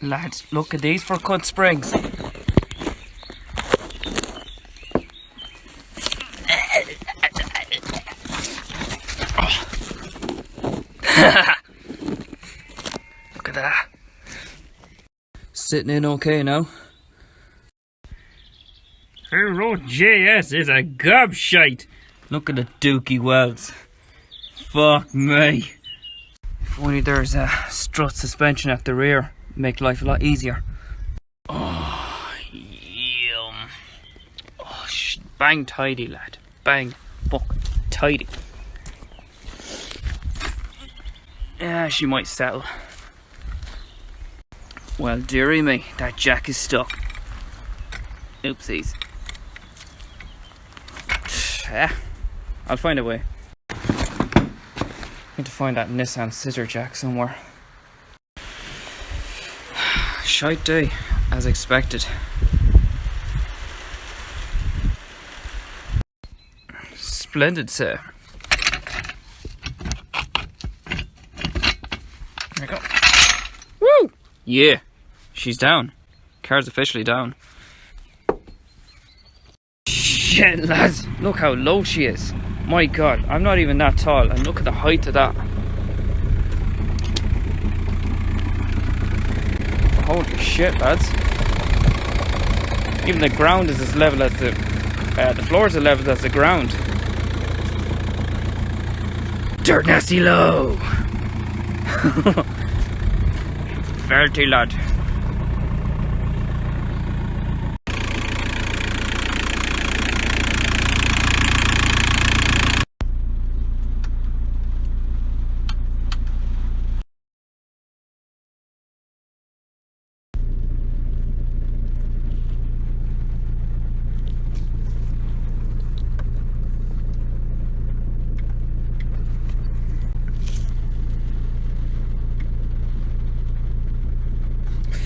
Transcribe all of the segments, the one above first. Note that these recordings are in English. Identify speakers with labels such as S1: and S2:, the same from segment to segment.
S1: Lads, look at these for cut springs. Look at that. Sitting in okay now. Who wrote JS is a gobshite. Look at the dookie welds. Fuck me. If only there's a strut suspension at the rear, make life a lot easier. Oh, yum. Oh, bang tidy, lad. Bang fucking tidy. Yeah, she might settle. Well, dearie me, that jack is stuck. Oopsies. Yeah, I'll find a way. Need to find that Nissan scissor jack somewhere. Shite day, as expected. Splendid, sir. There we go. Woo! Yeah, she's down. Car's officially down. Shit, lads, look how low she is. My god, I'm not even that tall, and look at the height of that. Holy shit, lads. Even the ground is as level as the floor is as level as the ground. Dirt nasty low. Fairty, lad.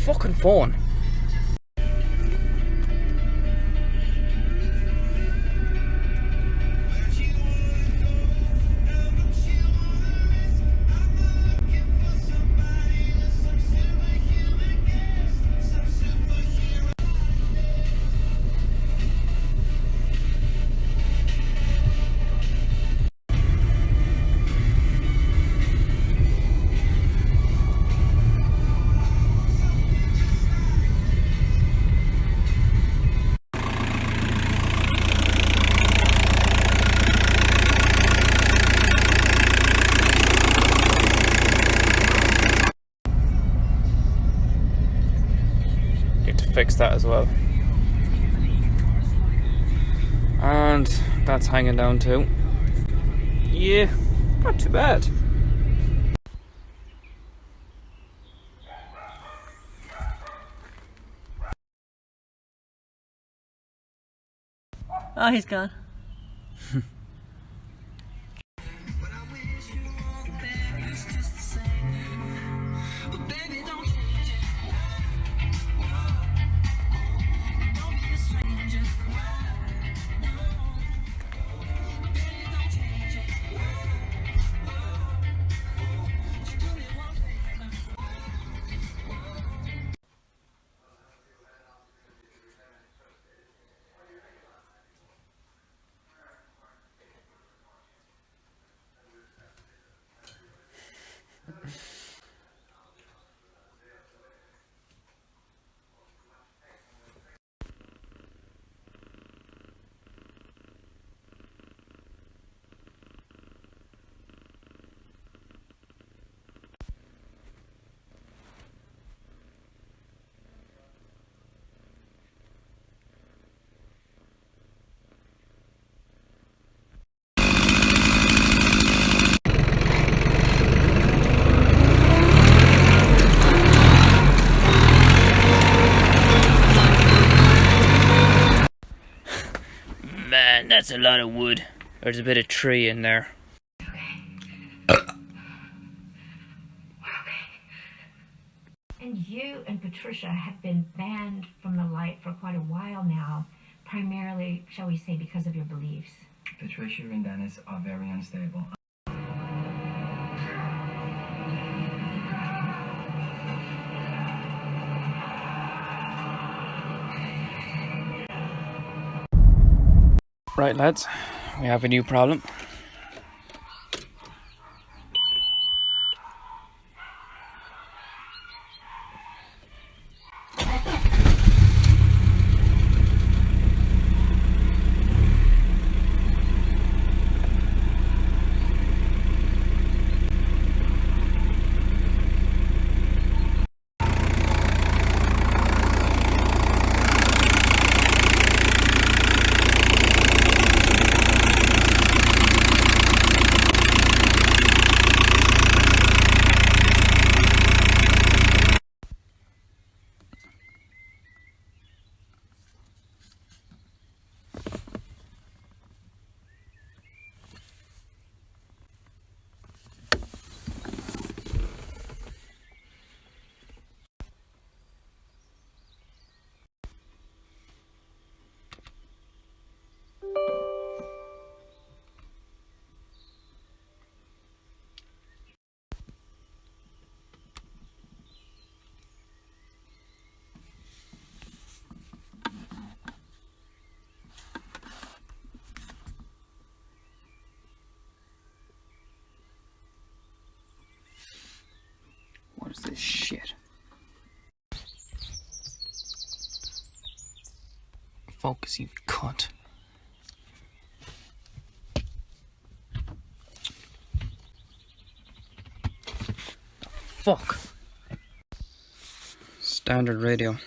S1: Fucking phone. Fix that as well, and that's hanging down too. Yeah, not too bad.
S2: Oh, he's gone.
S1: Man, that's a lot of wood. There's a bit of tree in there.
S3: And you and Patricia have been banned from the light for quite a while now, primarily, shall we say, because of your beliefs.
S4: Patricia and Dennis are very unstable.
S1: Right, lads, we have a new problem. What is this shit? Focus, you cunt. Fuck. Standard radio.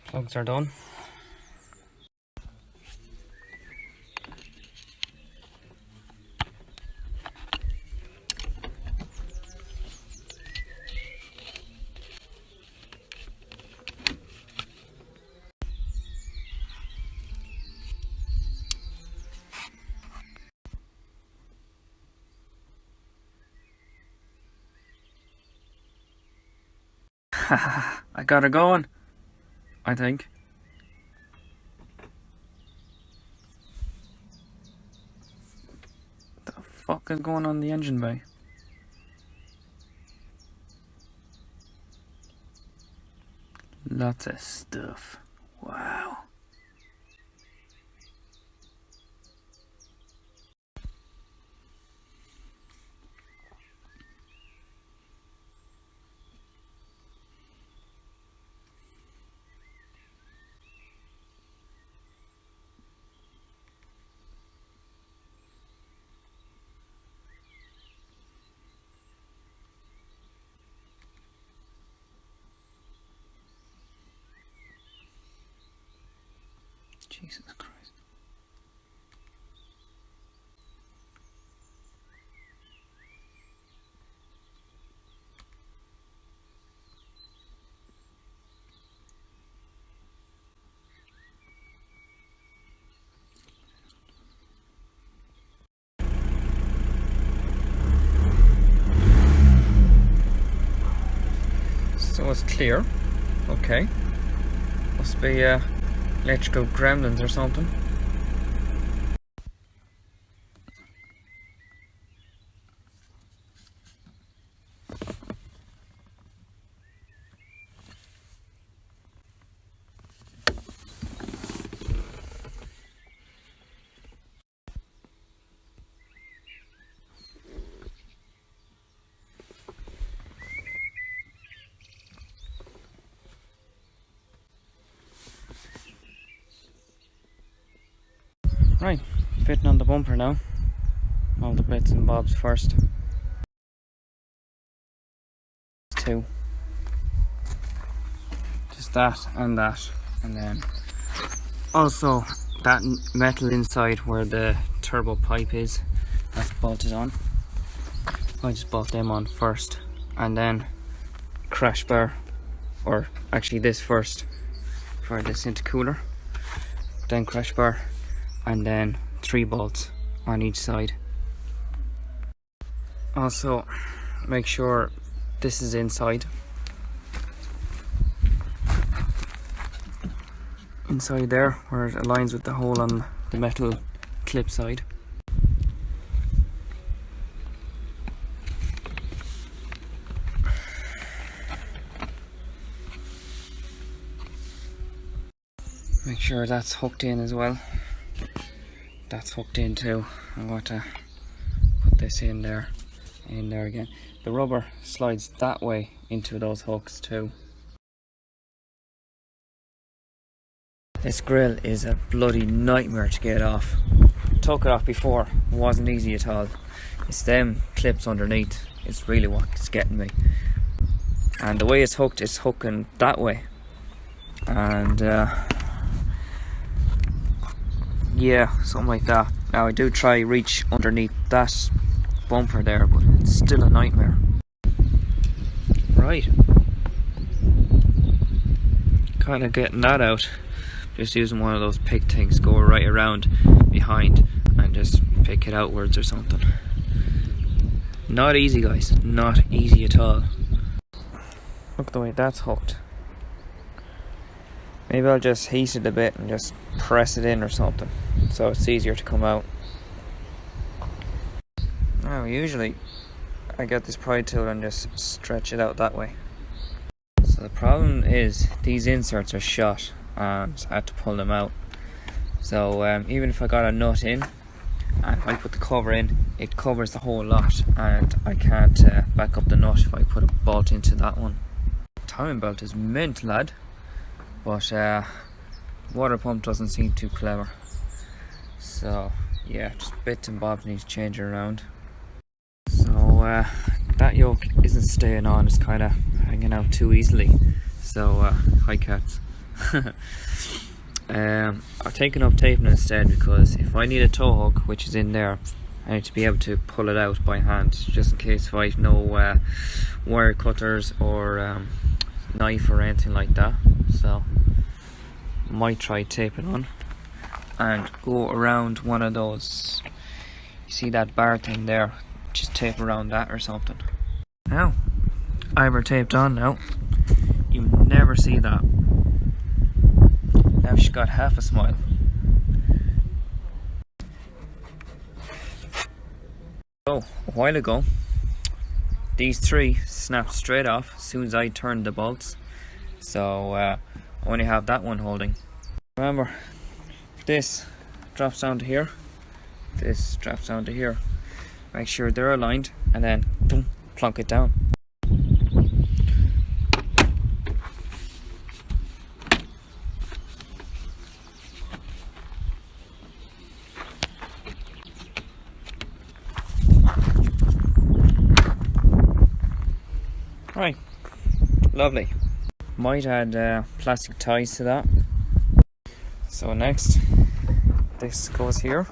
S1: Plugs are done. I got her going, I think. The fuck is going on the engine bay? Lots of stuff. Wow. Jesus Christ. So it's clear. Okay. Must be electrical gremlins or something. Right, fitting on the bumper now. All the bits and bobs first. 2. Just that, and then also that metal inside where the turbo pipe is, that's bolted on. I just bolt them on first, and then crash bar, or actually this first for this intercooler, then crash bar, and then 3 bolts on each side. Also make sure this is inside there where it aligns with the hole on the metal clip side. Make sure that's hooked in as well. That's hooked in too. I'm going to put this in there again. The rubber slides that way into those hooks too. This grill is a bloody nightmare to get off. Took it off before, it wasn't easy at all. It's them clips underneath, it's really what's getting me. And the way it's hooked, it's hooking that way. And yeah, something like that. Now I do try reach underneath that bumper there, but it's still a nightmare. Right, kind of getting that out. Just using one of those pick things, go right around behind and just pick it outwards or something. Not easy, guys, not easy at all. Look the way that's hooked. Maybe I'll just heat it a bit and just press it in or something, so it's easier to come out. Now usually I get this pry tool and just stretch it out that way. So the problem is these inserts are shot and I had to pull them out. So even if I got a nut in and I put the cover in, it covers the whole lot and I can't back up the nut if I put a bolt into that one. Timing belt is mint, lad, but water pump doesn't seem too clever. So yeah, just bits and bobs need to change around. So that yoke isn't staying on, it's kind of hanging out too easily. So hi cats. I've taken up taping instead, because if I need a tow hook, which is in there, I need to be able to pull it out by hand, just in case if I have no wire cutters or knife or anything like that. So might try taping on and go around one of those, you see that bar thing there, just tape around that or something. Now I've her taped on now, you never see that. Now she's got half a smile. So a while ago these 3 snapped straight off as soon as I turned the bolts, so I only have that one holding. Remember, this drops down to here, this drops down to here. Make sure they're aligned and then boom, plonk it down. Right, lovely. Might add plastic ties to that. So next, this goes here,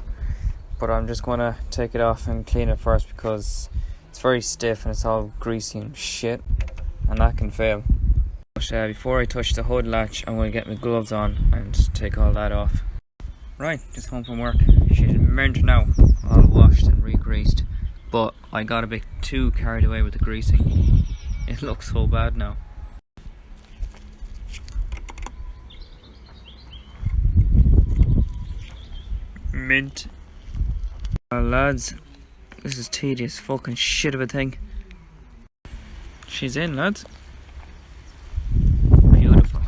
S1: but I'm just going to take it off and clean it first because it's very stiff and it's all greasy and shit, and that can fail. But before I touch the hood latch, I'm going to get my gloves on and take all that off. Right, just home from work. She's mint now, all washed and re-greased, but I got a bit too carried away with the greasing. It looks so bad now. Mint. Well, lads, this is tedious fucking shit of a thing. She's in, lads. Beautiful.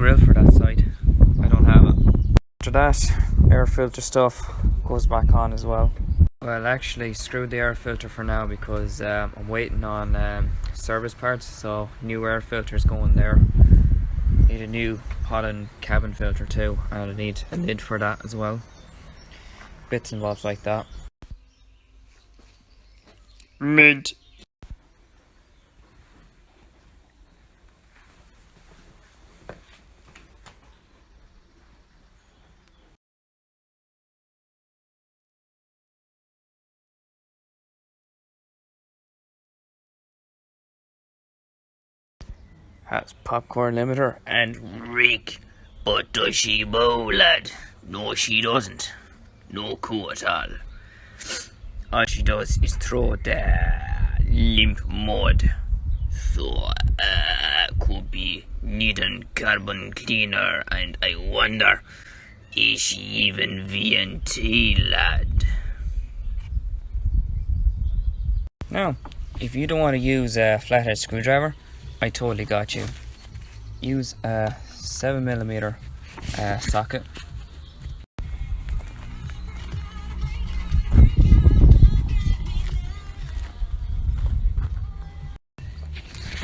S1: grill for that side. I don't have it. After that, air filter stuff goes back on as well. Well, actually, screw the air filter for now because I'm waiting on service parts. So new air filters going there. Need a new pollen cabin filter too, and I need a lid for that as well. Bits and bobs like that. Mint. Has popcorn limiter and reek. But does she bow, lad? No, she doesn't. No coup at all. All she does is throw the limp mud. So, could be needing carbon cleaner, and I wonder, is she even VNT, lad? Now, if you don't want to use a flathead screwdriver, I totally got you. Use a 7mm socket.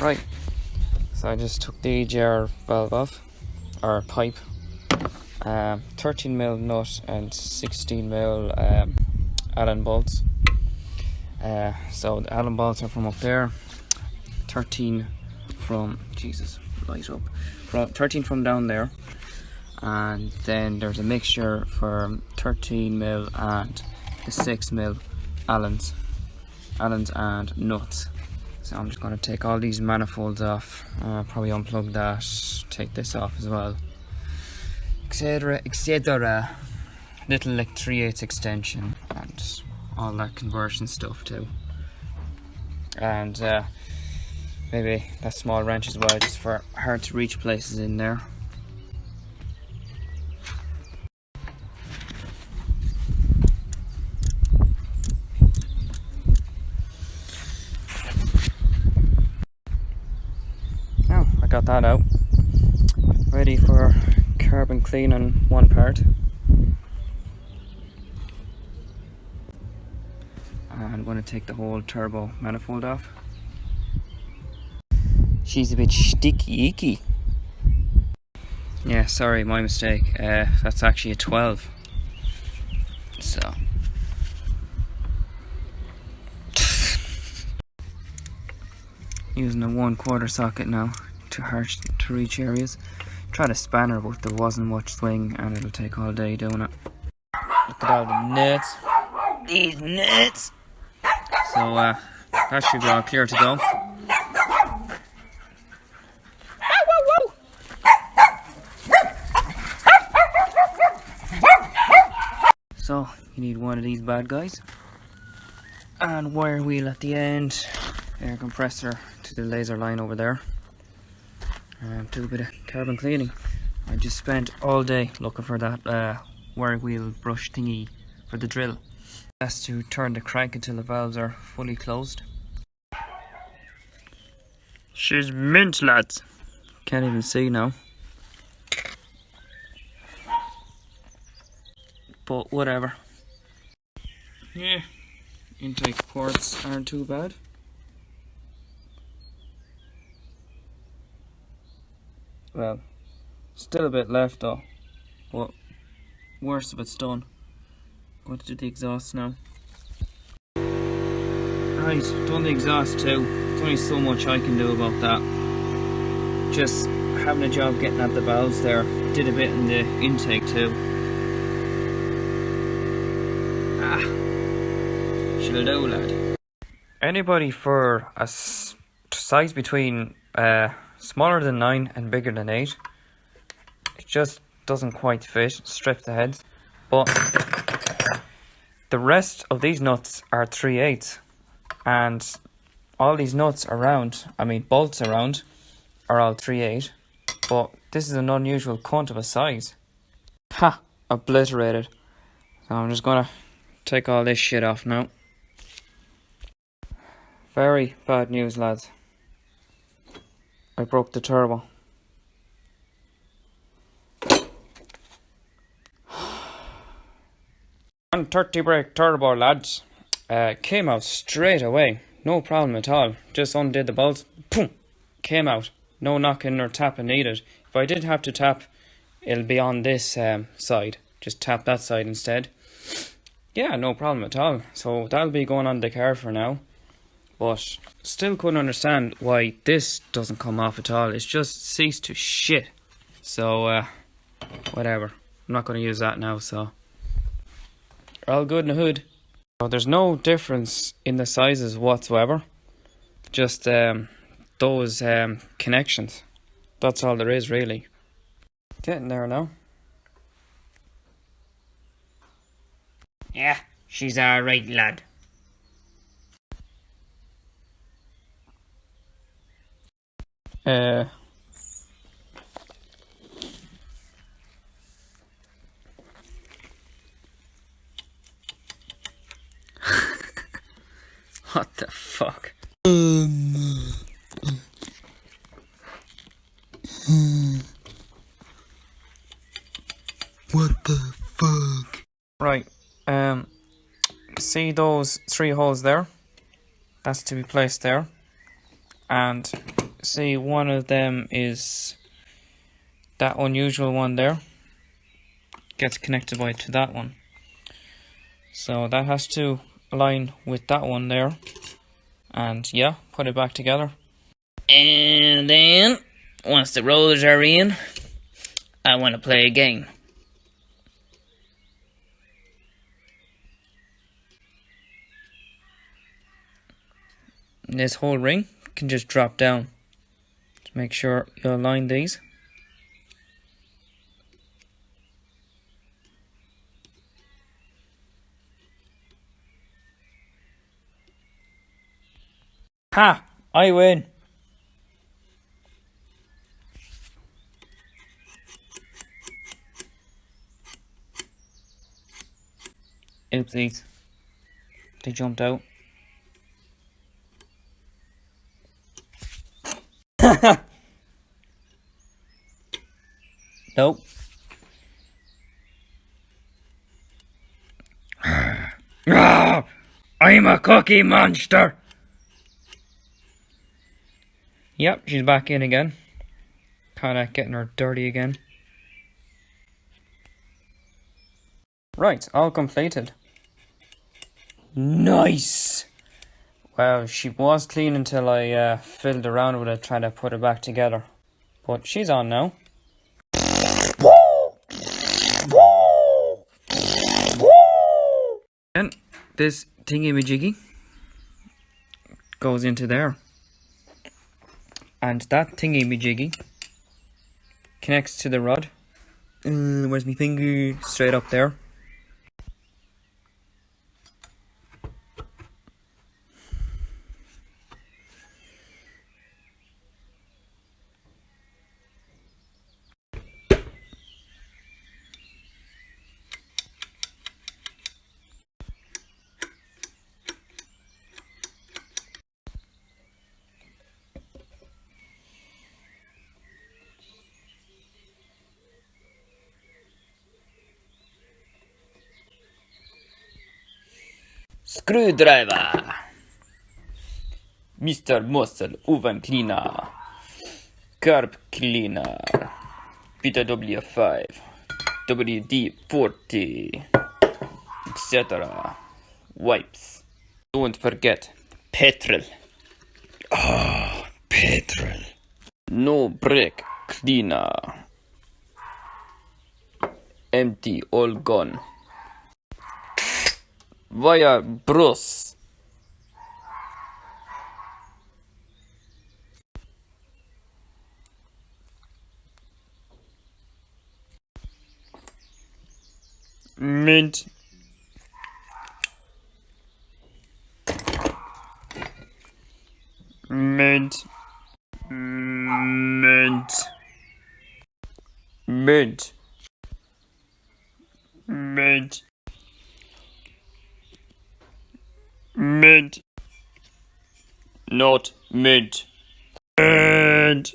S1: Right, so I just took the EGR valve off, or pipe, 13mm nut and 16mm Allen bolts. So the Allen bolts are from up there, 13 from, Jesus, light up, from 13 from down there, and then there's a mixture for 13mm and the 6mm Allens and nuts. So I'm just going to take all these manifolds off, probably unplug that, take this off as well, etc, etc. Little like 3/8 extension and all that conversion stuff too, and maybe that small wrench as well, just for hard to reach places in there. Now I got that out, ready for carbon clean on one part. And I'm going to take the whole turbo manifold off. She's a bit sticky icky. Yeah, sorry, my mistake. That's actually a 12. So using a 1/4 socket now, too hard to reach areas. Tried a spanner, but there wasn't much swing, and it'll take all day doing it. Look at all the nuts. These nuts. So that should be all clear to go. So you need one of these bad guys, and wire wheel at the end, air compressor to the laser line over there, and do a bit of carbon cleaning. I just spent all day looking for that wire wheel brush thingy for the drill. That's to turn the crank until the valves are fully closed. She's mint, lads. Can't even see now. But whatever. Yeah, intake ports aren't too bad. Well, still a bit left though, but worst of it's done. Going to do the exhaust now. Right, done the exhaust too. There's only so much I can do about that. Just having a job getting at the valves there. Did a bit in the intake too. She'll do, lad. Anybody for a size between smaller than 9 and bigger than 8, it just doesn't quite fit. Strips the heads, but the rest of these nuts are 3/8, and all these nuts around, I mean bolts around, are all 3/8. But this is an unusual cunt of a size. Ha! Obliterated. So I'm just gonna take all this shit off now. Very bad news, lads. I broke the turbo. 130 brake turbo, lads. Came out straight away. No problem at all. Just undid the bolts. Boom! Came out. No knocking or tapping needed. If I did have to tap, it'll be on this side. Just tap that side instead. Yeah, no problem at all. So that'll be going on the car for now. But still couldn't understand why this doesn't come off at all. It's just ceased to shit. So, whatever. I'm not going to use that now, so. All good in the hood. So there's no difference in the sizes whatsoever. Just those connections. That's all there is, really. Getting there now.
S2: Yeah, she's alright, lad.
S1: What the fuck?
S5: What the fuck?
S1: Right, see those 3 holes there? That's to be placed there. And see one of them is that unusual one there. Gets connected by to that one. So that has to align with that one there. And yeah, put it back together.
S2: And then, once the rollers are in, I want to play a game.
S1: This whole ring can just drop down. To make sure you align these. Ha! I win! Oopsies. They jumped out. Nope.
S2: I'm a cookie monster.
S1: Yep, she's back in again. Kinda getting her dirty again. Right, all completed. Nice! Well, she was clean until I fiddled around with it trying to put it back together. But she's on now. And this thingy-majiggy goes into there. And that thingy-majiggy connects to the rod. Where's my finger? Straight up there.
S2: Screwdriver.
S1: Mr. Muscle Oven Cleaner. Carb Cleaner. b5.5. WD-40. Etc. Wipes. Don't forget petrol.
S5: Petrol.
S1: No brake cleaner. Empty all gone. Via Bruce. Mint. Mint. Mint. Mint. Mint. Mint. Not mint. Mint.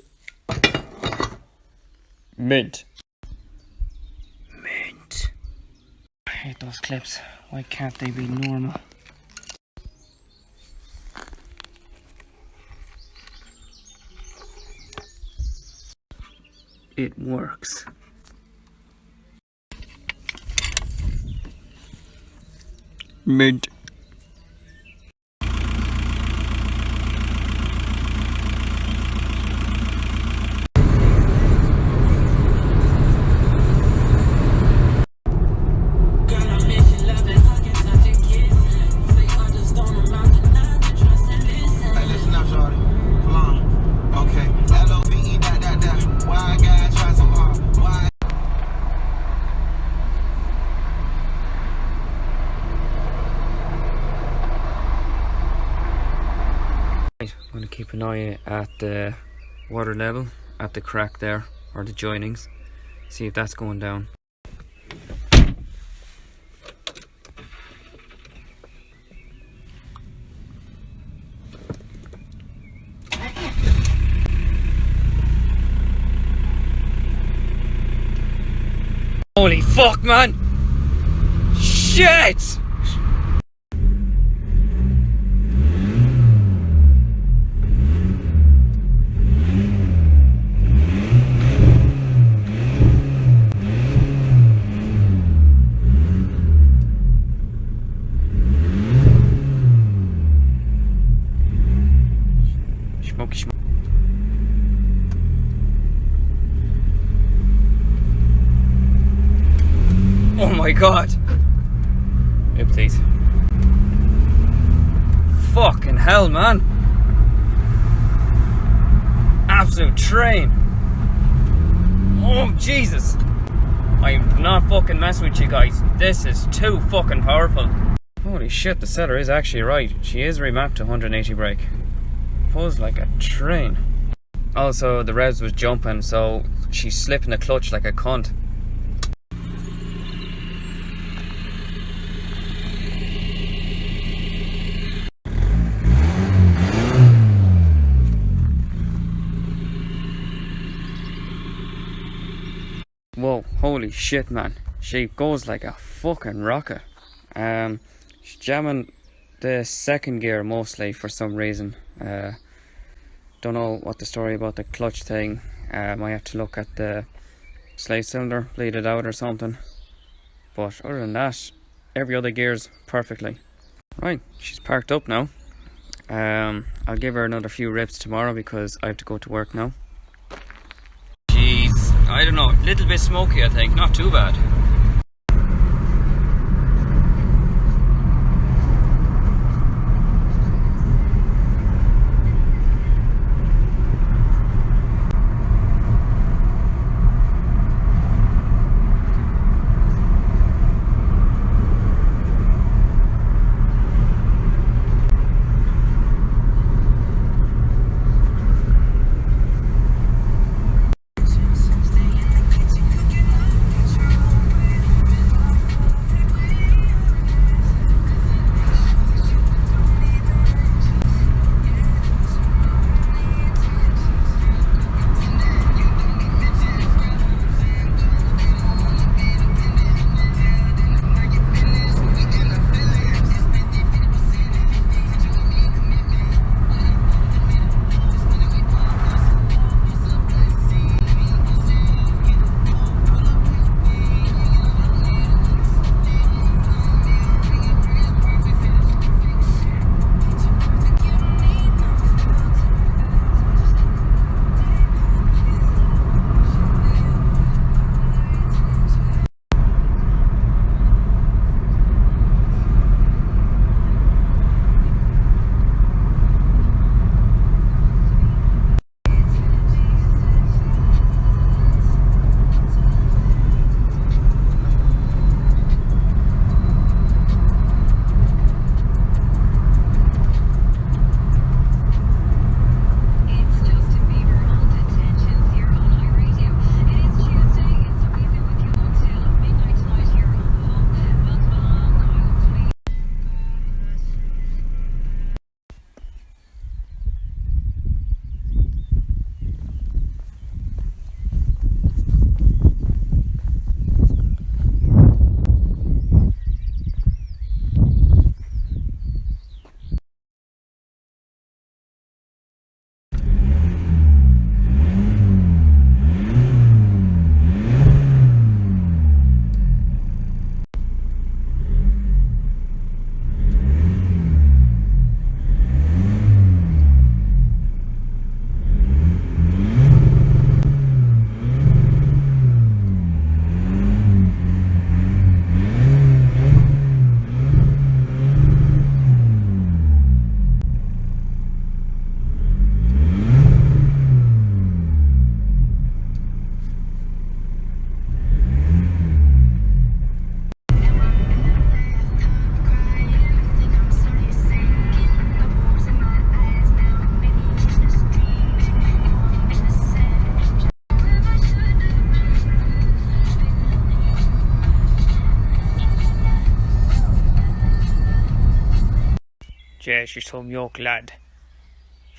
S1: Mint. Mint. I hate those clips. Why can't they be normal? It works. Mint. I'm going to keep an eye at the water level at the crack there, or the joinings, see if that's going down. Holy fuck, man! Shit! Smoky smoke. Oh my god! Oopsies. Fucking hell, man! Absolute train! Oh Jesus! I'm not fucking messing with you guys. This is too fucking powerful. Holy shit, the seller is actually right. She is remapped to 180 brake. Fuzz like a train. Also, the revs was jumping, so she's slipping the clutch like a cunt. Whoa, holy shit, man. She goes like a fucking rocket. She's jamming the second gear mostly for some reason. Don't know what the story about the clutch thing. Might have to look at the slave cylinder, bleed it out or something. But other than that, every other gear's perfectly. Right, she's parked up now. I'll give her another few rips tomorrow because I have to go to work now. She's, I don't know, a little bit smoky I think, not too bad. Yeah, she's some yoke lad.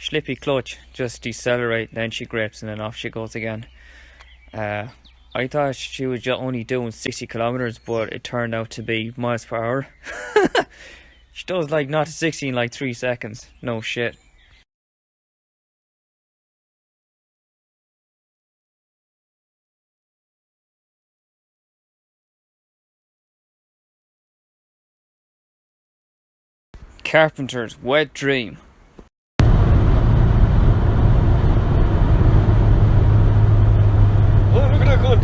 S1: Slippy clutch, just decelerate, then she grips and then off she goes again. I thought she was only doing 60 kilometers, but it turned out to be miles per hour. She does like 0 to 60 in like 3 seconds. No shit. Carpenter's wet dream. Oh, look at that good.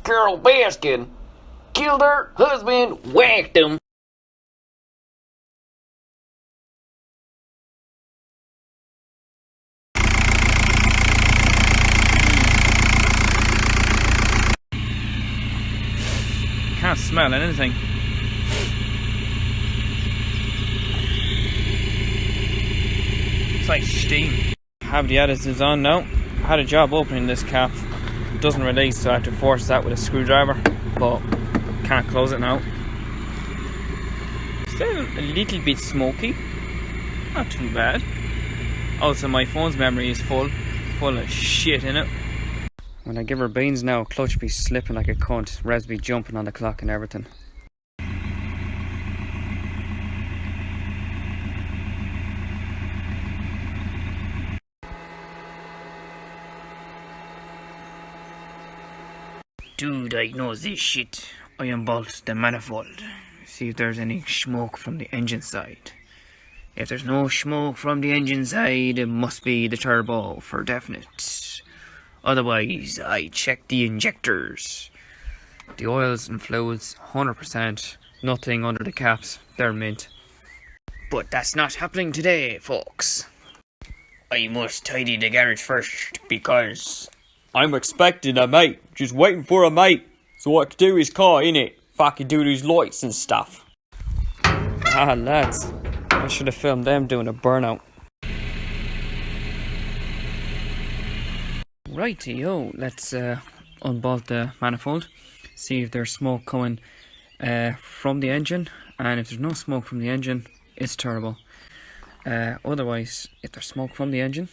S2: Carol Baskin killed her husband, whacked him.
S1: Can't smell anything. It's like steam. Have the additives on now. Had a job opening this cap. It doesn't release, so I have to force that with a screwdriver. But can't close it now. Still a little bit smoky. Not too bad. Also, my phone's memory is full of shit in it. When I give her beans now, clutch be slipping like a cunt. Revs be jumping on the clock and everything.
S2: To diagnose this shit, I unbolt the manifold. See if there's any smoke from the engine side. If there's no smoke from the engine side, it must be the turbo for definite. Otherwise, I check the injectors. The oils and fluids, 100%. Nothing under the caps, they're mint. But that's not happening today, folks. I must tidy the garage first, because
S1: I'm expecting a mate. Just waiting for a mate. So what I can do his car, innit? Fucking do these lights and stuff. Ah, lads. I should have filmed them doing a burnout. Righty-o, let's unbolt the manifold. See if there's smoke coming from the engine. And if there's no smoke from the engine, it's turbo. Otherwise, if there's smoke from the engine,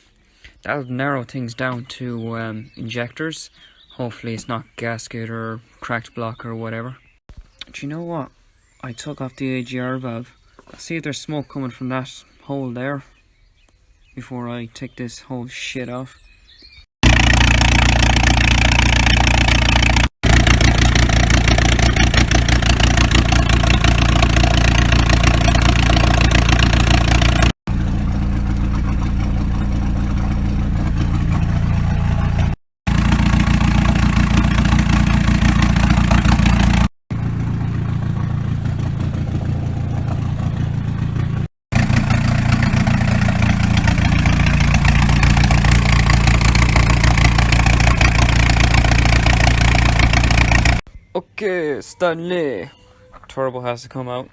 S1: that'll narrow things down to injectors. Hopefully it's not gasket or cracked block or whatever. Do you know what? I took off the AGR valve. Let's see if there's smoke coming from that hole there before I take this whole shit off. Okay, Stanley. Turbo has to come out.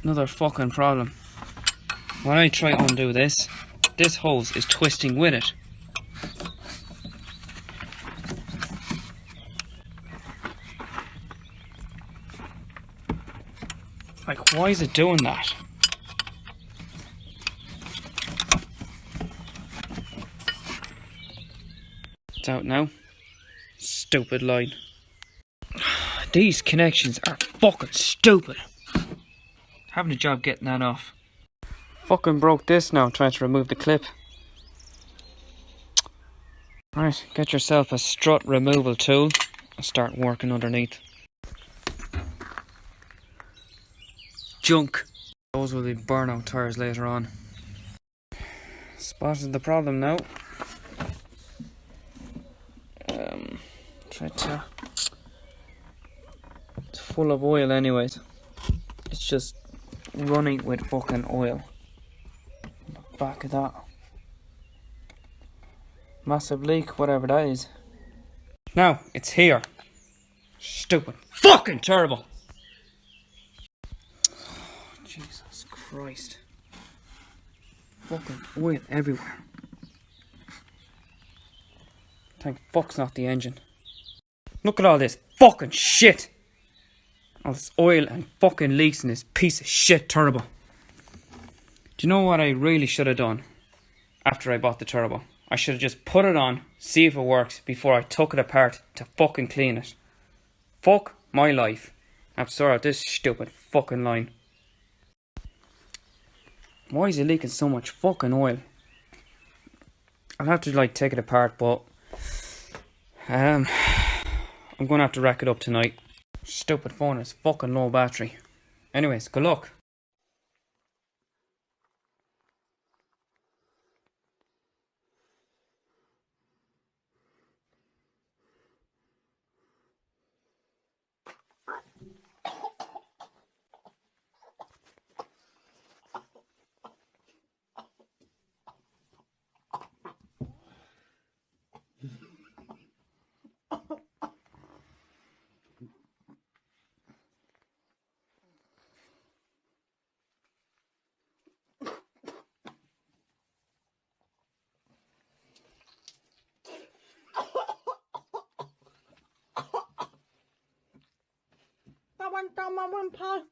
S1: Another fucking problem. When I try to undo this hose is twisting with it. Like, why is it doing that? It's out now. Stupid line. These connections are fucking stupid. Having a job getting that off. Fucking broke this now trying to remove the clip. Right, get yourself a strut removal tool and start working underneath. Junk. Those will be burnout tires later on. Spotted the problem now. Try to. It's full of oil anyways. It's just running with fucking oil. Back of that. Massive leak, whatever that is. Now, it's here. Stupid fucking turbo. Oh, Jesus Christ. Fucking oil everywhere. Thank fuck's not the engine. Look at all this fucking shit. All this oil and fucking leaks in this piece of shit turbo. Do you know what I really should have done after I bought the turbo? I should have just put it on, see if it works before I took it apart to fucking clean it. Fuck my life. I'm sorry about this stupid fucking line. Why is it leaking so much fucking oil? I'll have to like take it apart, but I'm gonna have to rack it up tonight. Stupid phone has fucking low battery. Anyways, good luck.
S5: I went down my windpipe.